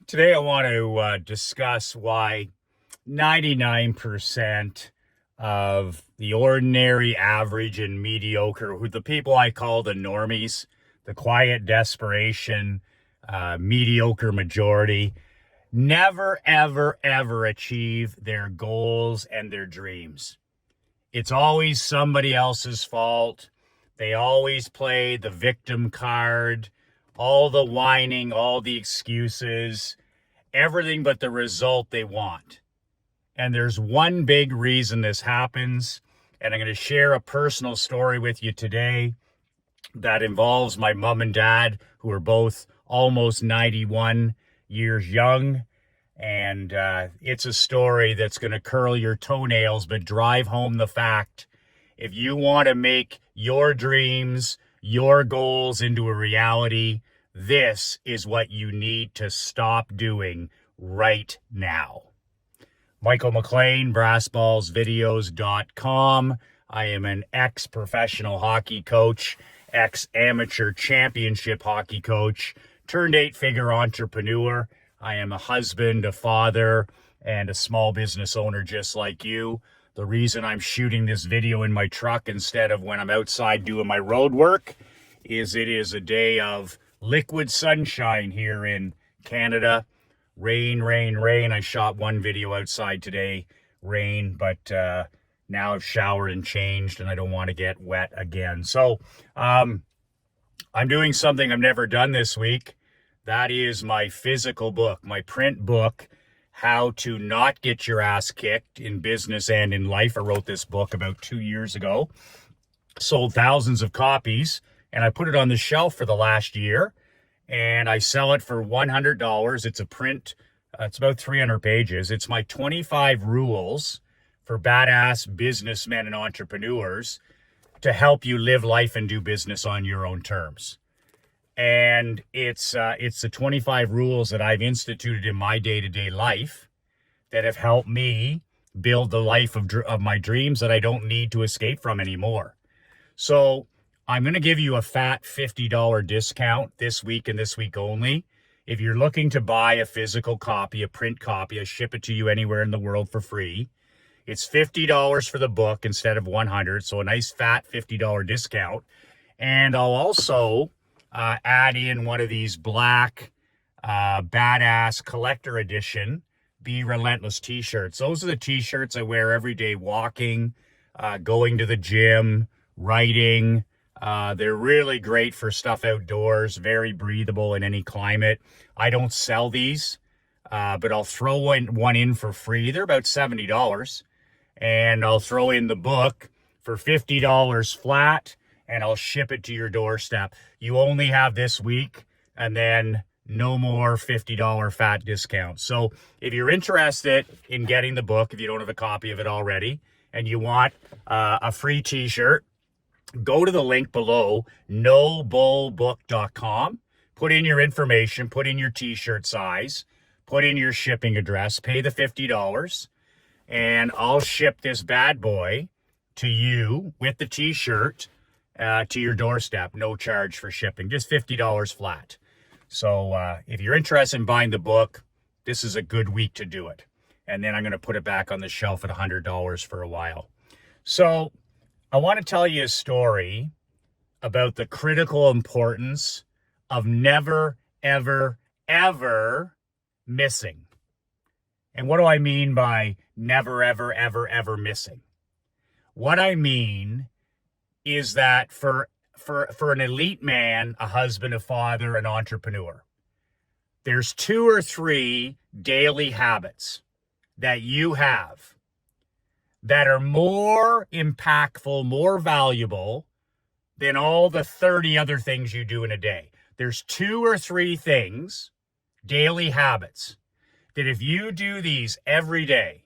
Today, I want to discuss why 99% of the ordinary, average, and mediocre, who the people I call the normies, the quiet desperation, mediocre majority, never, ever, ever achieve their goals and their dreams. It's always somebody else's fault. They always play the victim card, all the whining, all the excuses, everything but the result they want. And there's one big reason this happens. And I'm going to share a personal story with you today that involves my mom and dad, who are both almost 91 years young. And it's a story that's going to curl your toenails, but drive home the fact: if you want to make your dreams, your goals into a reality, this is what you need to stop doing right now. Michael McLean, brassballsvideos.com. I am an ex-professional hockey coach, ex-amateur championship hockey coach, turned 8-figure entrepreneur. I am a husband, a father, and a small business owner just like you. The reason I'm shooting this video in my truck instead of when I'm outside doing my road work is it is a day of liquid sunshine here in Canada. Rain, rain, rain. I shot one video outside today, rain, but now I've showered and changed and I don't want to get wet again. So I'm doing something I've never done this week. That is my physical book, my print book, How to Not Get Your Ass Kicked in Business and in Life. I wrote this book about 2 years ago, sold thousands of copies, and I put it on the shelf for the last year, and I sell it for $100. It's a print, it's about 300 pages. It's my 25 rules for badass businessmen and entrepreneurs to help you live life and do business on your own terms. And it's the 25 rules that I've instituted in my day-to-day life that have helped me build the life of my dreams that I don't need to escape from anymore. So I'm going to give you a fat $50 discount this week and this week only. If you're looking to buy a physical copy, a print copy, I ship it to you anywhere in the world for free. It's $50 for the book instead of $100, so a nice fat $50 discount. And I'll also add in one of these black badass collector edition Be Relentless t-shirts. Those are the t-shirts I wear every day walking, going to the gym, writing. They're really great for stuff outdoors, very breathable in any climate. I don't sell these, but I'll throw one in for free. They're about $70. And I'll throw in the book for $50 flat, and I'll ship it to your doorstep. You only have this week, and then no more $50 fat discount. So if you're interested in getting the book, if you don't have a copy of it already, and you want a free t-shirt, go to the link below, nobullbook.com. Put in your information, put in your t-shirt size, put in your shipping address, pay the $50, and I'll ship this bad boy to you with the t-shirt to your doorstep. No charge for shipping, just $50 flat. So if you're interested in buying the book, this is a good week to do it. And then I'm going to put it back on the shelf at $100 for a while. So I want to tell you a story about the critical importance of never, ever, ever missing. And what do I mean by never, ever, ever, ever missing? What I mean is that for an elite man, a husband, a father, an entrepreneur, there's 2 or 3 daily habits that you have that are more impactful, more valuable than all the 30 other things you do in a day. There's 2 or 3 things, daily habits, that if you do these every day,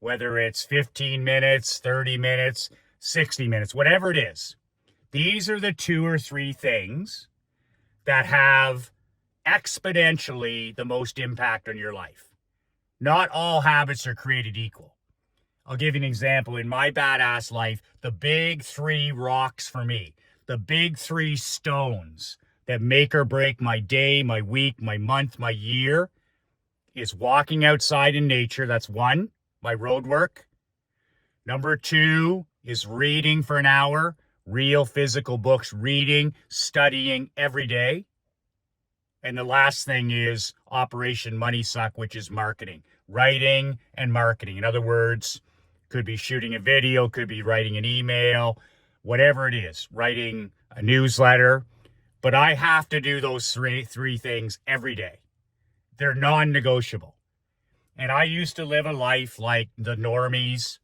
whether it's 15 minutes, 30 minutes, 60 minutes, whatever it is, these are the 2 or 3 things that have exponentially the most impact on your life. Not all habits are created equal. I'll give you an example. In my badass life, the big 3 rocks for me, the big 3 stones that make or break my day, my week, my month, my year, is walking outside in nature. That's 1, my road work. Number 2 is reading for an hour, real physical books, reading, studying every day. And the last thing is Operation Money Suck, which is marketing, writing and marketing. In other words, could be shooting a video, could be writing an email, whatever it is, writing a newsletter. But I have to do those three things every day. They're non-negotiable. And I used to live a life like the normies,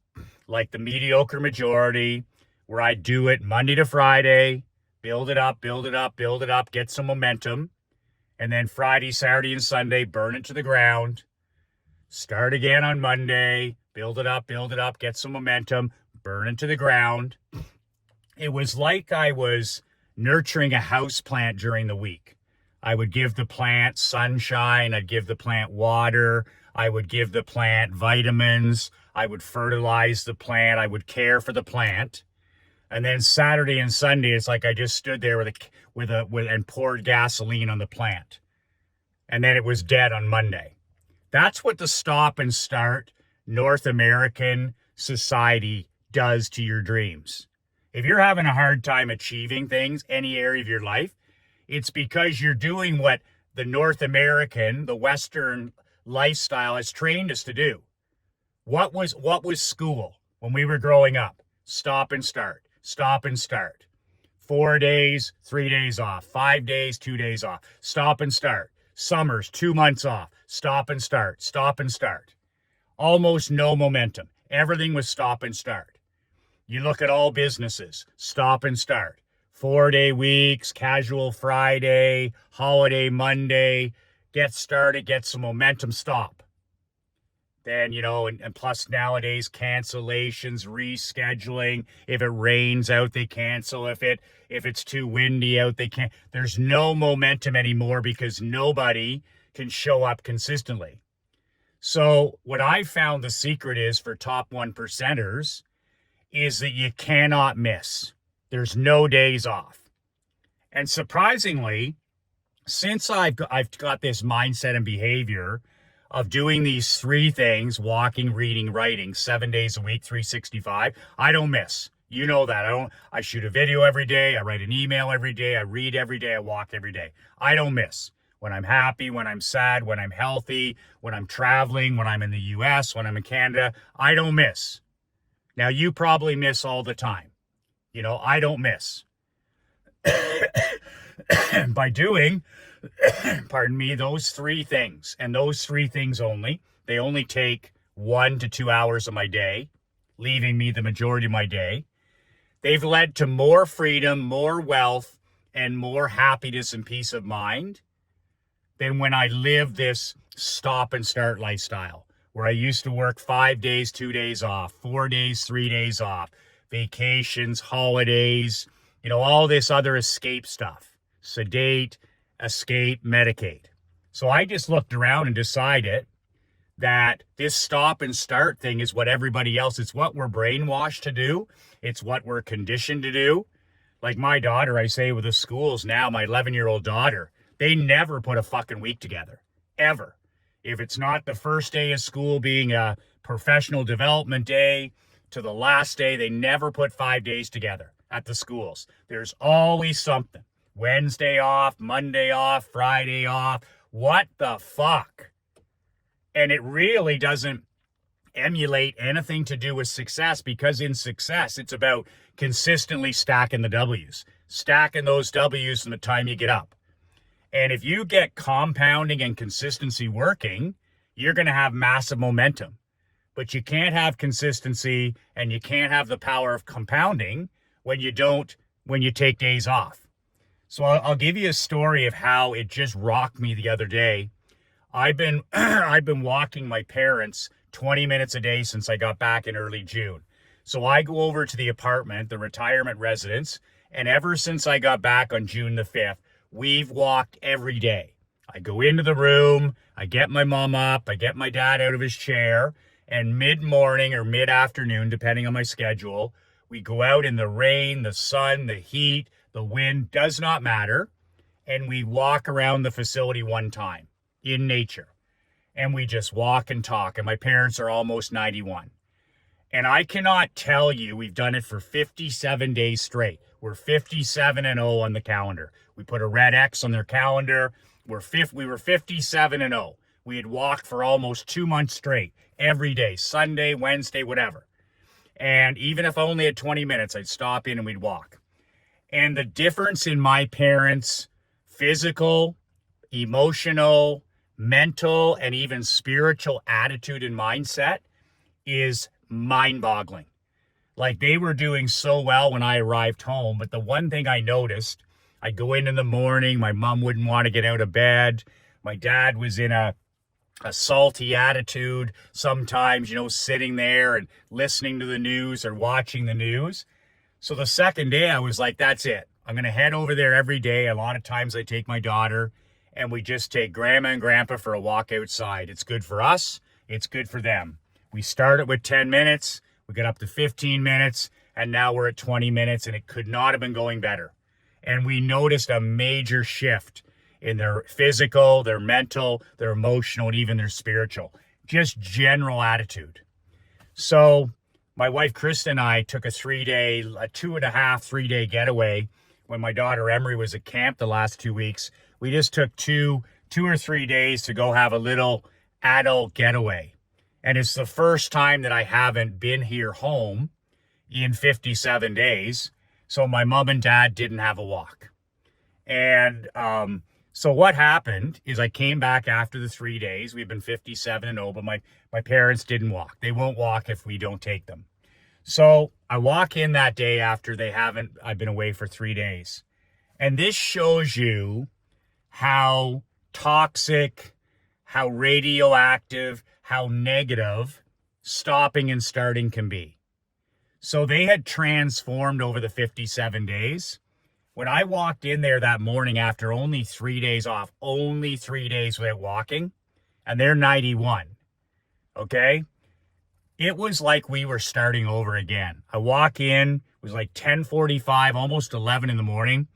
like the mediocre majority, where I do it Monday to Friday, build it up, get some momentum. And then Friday, Saturday, and Sunday, burn it to the ground. Start again on Monday, build it up, get some momentum, burn it to the ground. It was like I was nurturing a house plant during the week. I would give the plant sunshine. I'd give the plant water. I would give the plant vitamins. I would fertilize the plant. I would care for the plant. And then Saturday and Sunday, it's like I just stood there and poured gasoline on the plant. And then it was dead on Monday. That's what the stop and start North American society does to your dreams. If you're having a hard time achieving things, any area of your life, it's because you're doing what the North American, the Western lifestyle has trained us to do. What was school when we were growing up? Stop and start. 4 days, 3 days off. 5 days, 2 days off. Stop and start. Summers, 2 months off. Stop and start. Almost no momentum. Everything was stop and start. You look at all businesses, stop and start. 4-day weeks, casual Friday, holiday Monday, get started, get some momentum, stop. Then, and plus nowadays, cancellations, rescheduling. If it rains out, they cancel. If it's too windy out, they can't. There's no momentum anymore because nobody can show up consistently. So what I found the secret is for top 1%ers is that you cannot miss. There's no days off. And surprisingly, since I've got this mindset and behavior of doing these 3 things, walking, reading, writing, 7 days a week, 365, I don't miss. You know that. I shoot a video every day. I write an email every day. I read every day. I walk every day. I don't miss. When I'm happy, when I'm sad, when I'm healthy, when I'm traveling, when I'm in the US, when I'm in Canada, I don't miss. Now, you probably miss all the time. I don't miss. By doing, those 3 things, and those 3 things only, they only take 1 to 2 hours of my day, leaving me the majority of my day. They've led to more freedom, more wealth, and more happiness and peace of mind than when I lived this stop and start lifestyle, where I used to work 5 days, 2 days off, 4 days, 3 days off, vacations, holidays, all this other escape stuff. Sedate, escape, medicate. So I just looked around and decided that this stop and start thing is what everybody else, it's what we're brainwashed to do. It's what we're conditioned to do. Like my daughter, I say with the schools now, my 11-year-old daughter, they never put a fucking week together, ever. If it's not the first day of school being a professional development day to the last day, they never put 5 days together at the schools. There's always something. Wednesday off, Monday off, Friday off. What the fuck? And it really doesn't emulate anything to do with success, because in success, it's about consistently stacking the W's, stacking those W's from the time you get up. And if you get compounding and consistency working, you're going to have massive momentum. But you can't have consistency and you can't have the power of compounding when you take days off. So I'll give you a story of how it just rocked me the other day. I've been walking my parents 20 minutes a day since I got back in early June. So I go over to the apartment, the retirement residence, and ever since I got back on June the 5th, we've walked every day. I go into the room, I get my mom up, I get my dad out of his chair, and mid-morning or mid-afternoon, depending on my schedule, we go out in the rain, the sun, the heat, the wind, does not matter, and we walk around the facility one time in nature. and we just walk and talk. And my parents are almost 91. And I cannot tell you, we've done it for 57 days straight. We're 57-0 on the calendar. We put a red X on their calendar. We were 57-0. We had walked for almost 2 months straight, every day, Sunday, Wednesday, whatever. And even if I only had 20 minutes, I'd stop in and we'd walk. And the difference in my parents' physical, emotional, mental, and even spiritual attitude and mindset is mind-boggling. Like, they were doing so well when I arrived home, but the one thing I noticed, I'd go in the morning, my mom wouldn't want to get out of bed. My dad was in a salty attitude sometimes, sitting there and listening to the news or watching the news. So the second day I was like, that's it. I'm going to head over there every day. A lot of times I take my daughter and we just take grandma and grandpa for a walk outside. It's good for us. It's good for them. We started with 10 minutes. We got up to 15 minutes and now we're at 20 minutes and it could not have been going better. And we noticed a major shift in their physical, their mental, their emotional, and even their spiritual, just general attitude. So my wife, Krista, and I took a 3-day getaway when my daughter Emery was at camp the last 2 weeks. We just took two or 3 days to go have a little adult getaway. And it's the first time that I haven't been here home in 57 days. So my mom and dad didn't have a walk. And so what happened is I came back after the 3 days. We've been 57-0, but my parents didn't walk. They won't walk if we don't take them. So I walk in that day after I've been away for 3 days. And this shows you how toxic, how radioactive, how negative stopping and starting can be. So they had transformed over the 57 days. When I walked in there that morning after only 3 days off, only 3 days without walking, and they're 91, okay? It was like we were starting over again. I walk in, it was like 10:45, almost 11 in the morning.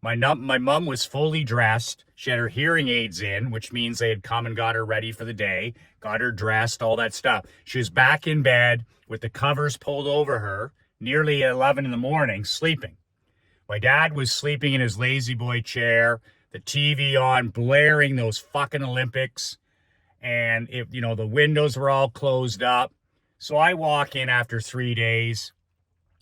My mom was fully dressed. She had her hearing aids in, which means they had come and got her ready for the day, got her dressed, all that stuff. She was back in bed with the covers pulled over her, nearly 11 in the morning, sleeping. My dad was sleeping in his lazy boy chair, the TV on, blaring those fucking Olympics. And the windows were all closed up. So I walk in after 3 days.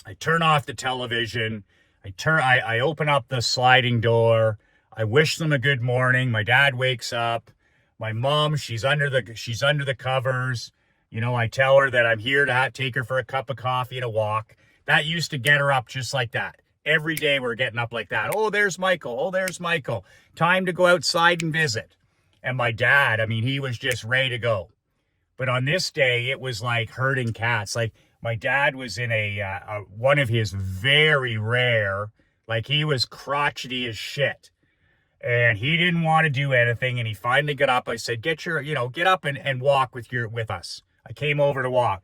I turn off the television. I open up the sliding door. I wish them a good morning. My dad wakes up. My mom, she's under the covers. I tell her that I'm here to take her for a cup of coffee and a walk. That used to get her up just like that. Every day we're getting up like that. Oh, there's Michael. Oh, there's Michael. Time to go outside and visit. And my dad, he was just ready to go. But on this day, it was like herding cats. Like, my dad was in one of his very rare, like, he was crotchety as shit. And he didn't want to do anything. And he finally got up. I said, get up and walk with us. I came over to walk.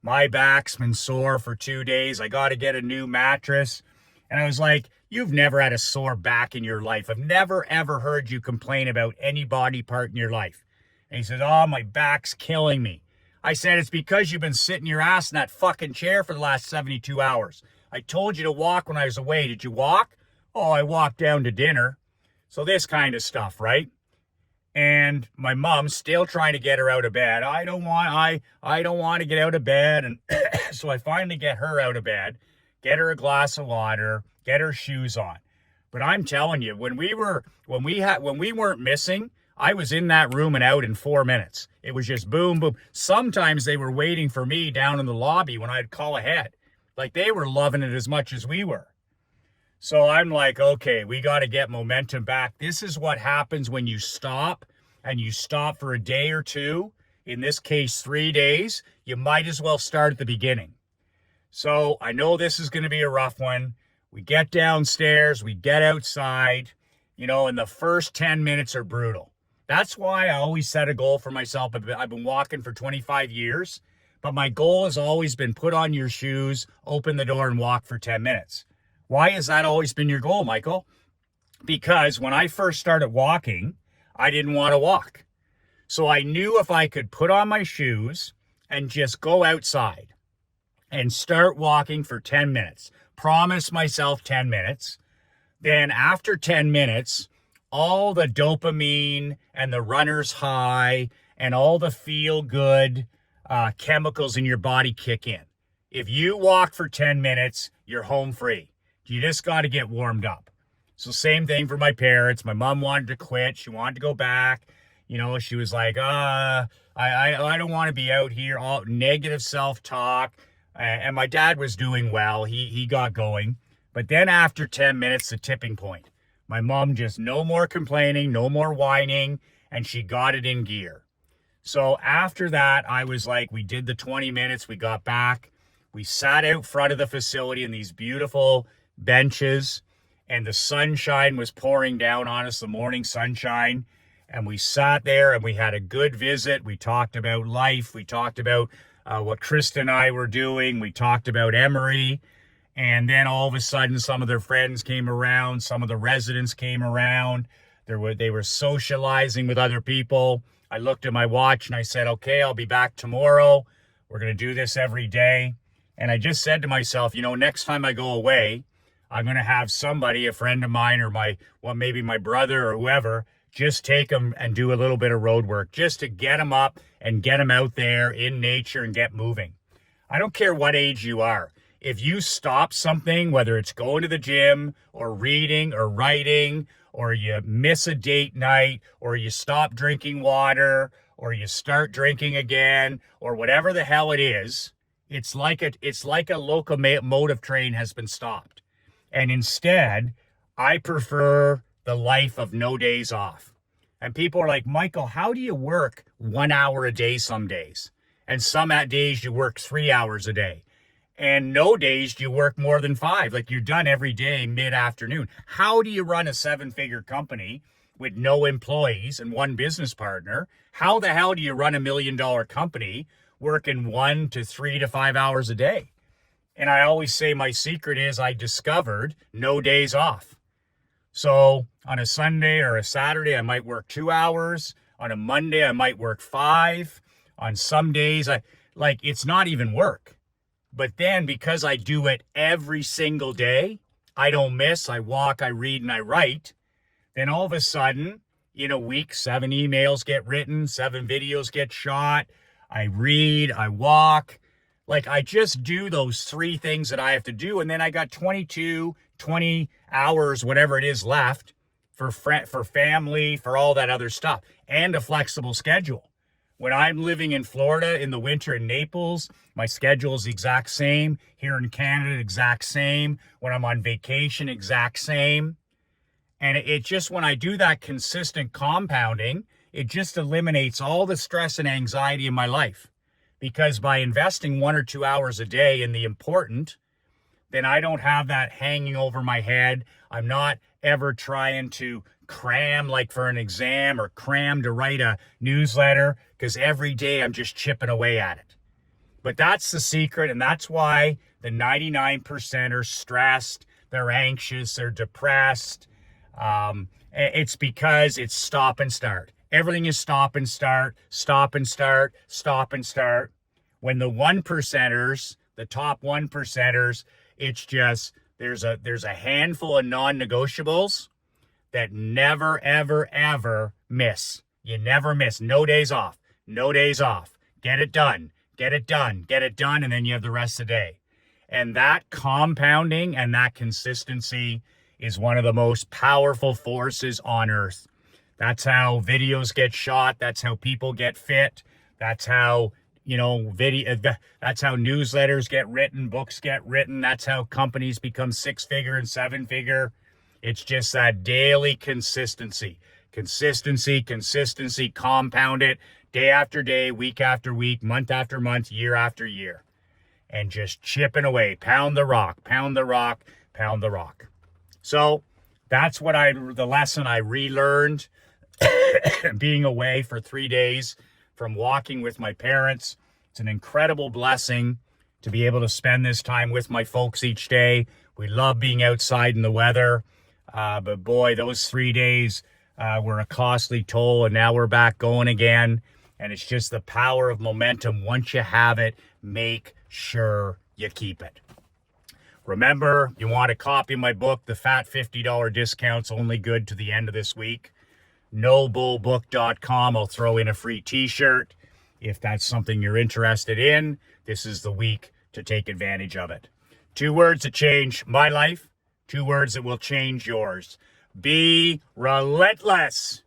My back's been sore for 2 days. I got to get a new mattress. And I was like, you've never had a sore back in your life. I've never, ever heard you complain about any body part in your life. And he said, oh, my back's killing me. I said, it's because you've been sitting your ass in that fucking chair for the last 72 hours. I told you to walk when I was away. Did you walk? Oh, I walked down to dinner. So this kind of stuff, right? And my mom's still trying to get her out of bed. I don't want to get out of bed. And so I finally get her out of bed, get her a glass of water, get her shoes on. But I'm telling you, when we weren't missing, I was in that room and out in 4 minutes. It was just boom, boom. Sometimes they were waiting for me down in the lobby when I'd call ahead. Like, they were loving it as much as we were. So I'm like, okay, we got to get momentum back. This is what happens when you stop, and you stop for a day or two. In this case, 3 days. You might as well start at the beginning. So I know this is going to be a rough one. We get downstairs, we get outside, and the first 10 minutes are brutal. That's why I always set a goal for myself. I've been walking for 25 years, but my goal has always been put on your shoes, open the door, and walk for 10 minutes. Why has that always been your goal, Michael? Because when I first started walking, I didn't want to walk. So I knew if I could put on my shoes and just go outside and start walking for 10 minutes, promise myself 10 minutes, then after 10 minutes, all the dopamine and the runner's high and all the feel-good chemicals in your body kick in. If you walk for 10 minutes, you're home free. You just got to get warmed up. So same thing for my parents. My mom wanted to quit. She wanted to go back. You know, she was like, I don't want to be out here. All negative self-talk. And my dad was doing well. He got going. But then after 10 minutes, the tipping point. My mom just no more complaining, no more whining, and she got it in gear. So after that, I was like, we did the 20 minutes. We got back. We sat out front of the facility in these beautiful benches, and the sunshine was pouring down on us, the morning sunshine. And we sat there and we had a good visit. We talked about life. We talked about what Krista and I were doing. We talked about Emery. And then all of a sudden, some of their friends came around. Some of the residents came around. They were socializing with other people. I looked at my watch and I said, okay, I'll be back tomorrow. We're going to do this every day. And I just said to myself, you know, next time I go away, I'm going to have somebody, a friend of mine or maybe my brother or whoever, just take them and do a little bit of road work just to get them up and get them out there in nature and get moving. I don't care what age you are. If you stop something, whether it's going to the gym or reading or writing, or you miss a date night, or you stop drinking water, or you start drinking again, or whatever the hell it is, it's like a locomotive train has been stopped. And instead, I prefer the life of no days off. And people are like, Michael, how do you work 1 hour a day some days? And some days you work 3 hours a day. And no days do you work more than 5. Like you're done every day mid-afternoon. How do you run a 7-figure company with no employees and one business partner? How the hell do you run $1 million company working 1 to 3 to 5 hours a day? And I always say my secret is I discovered no days off. So on a Sunday or a Saturday, I might work 2 hours. On a Monday, I might work 5. On some days, it's not even work. But then because I do it every single day, I don't miss, I walk, I read, and I write, then all of a sudden, in a week, 7 emails get written, 7 videos get shot, I read, I walk. Like I just do those 3 things that I have to do. And then I got 20 hours, whatever it is left for family, for all that other stuff, and a flexible schedule. When I'm living in Florida in the winter in Naples, my schedule is the exact same. Here in Canada, exact same. When I'm on vacation, exact same. And it just, when I do that consistent compounding, it just eliminates all the stress and anxiety in my life. Because by investing 1 or 2 hours a day in the important, then I don't have that hanging over my head. I'm not ever trying to cram like for an exam or cram to write a newsletter, because every day I'm just chipping away at it. But that's the secret, and that's why the 99% are stressed, they're anxious, they're depressed. It's because it's stop and start. Everything is stop and start, stop and start, stop and start. When the 1%ers, the top 1%ers, it's just there's a handful of non-negotiables that never, ever, ever miss. You never miss. No days off. No days off. Get it done. Get it done. Get it done. And then you have the rest of the day. And that compounding and that consistency is one of the most powerful forces on earth. That's how videos get shot. That's how people get fit. That's how, that's how newsletters get written, books get written. That's how companies become 6-figure and 7-figure. It's just that daily consistency, compound it day after day, week after week, month after month, year after year, and just chipping away, pound the rock, pound the rock, pound the rock. So that's the lesson I relearned being away for 3 days from walking with my parents. It's an incredible blessing to be able to spend this time with my folks each day. We love being outside in the weather. But boy, those 3 days, We're a costly toll, and now we're back going again. And it's just the power of momentum. Once you have it, make sure you keep it. Remember, you want to copy my book, the fat $50 discount's only good to the end of this week. NoBullBook.com. I'll throw in a free t-shirt. If that's something you're interested in, this is the week to take advantage of it. 2 words that change my life, 2 words that will change yours. Be relentless.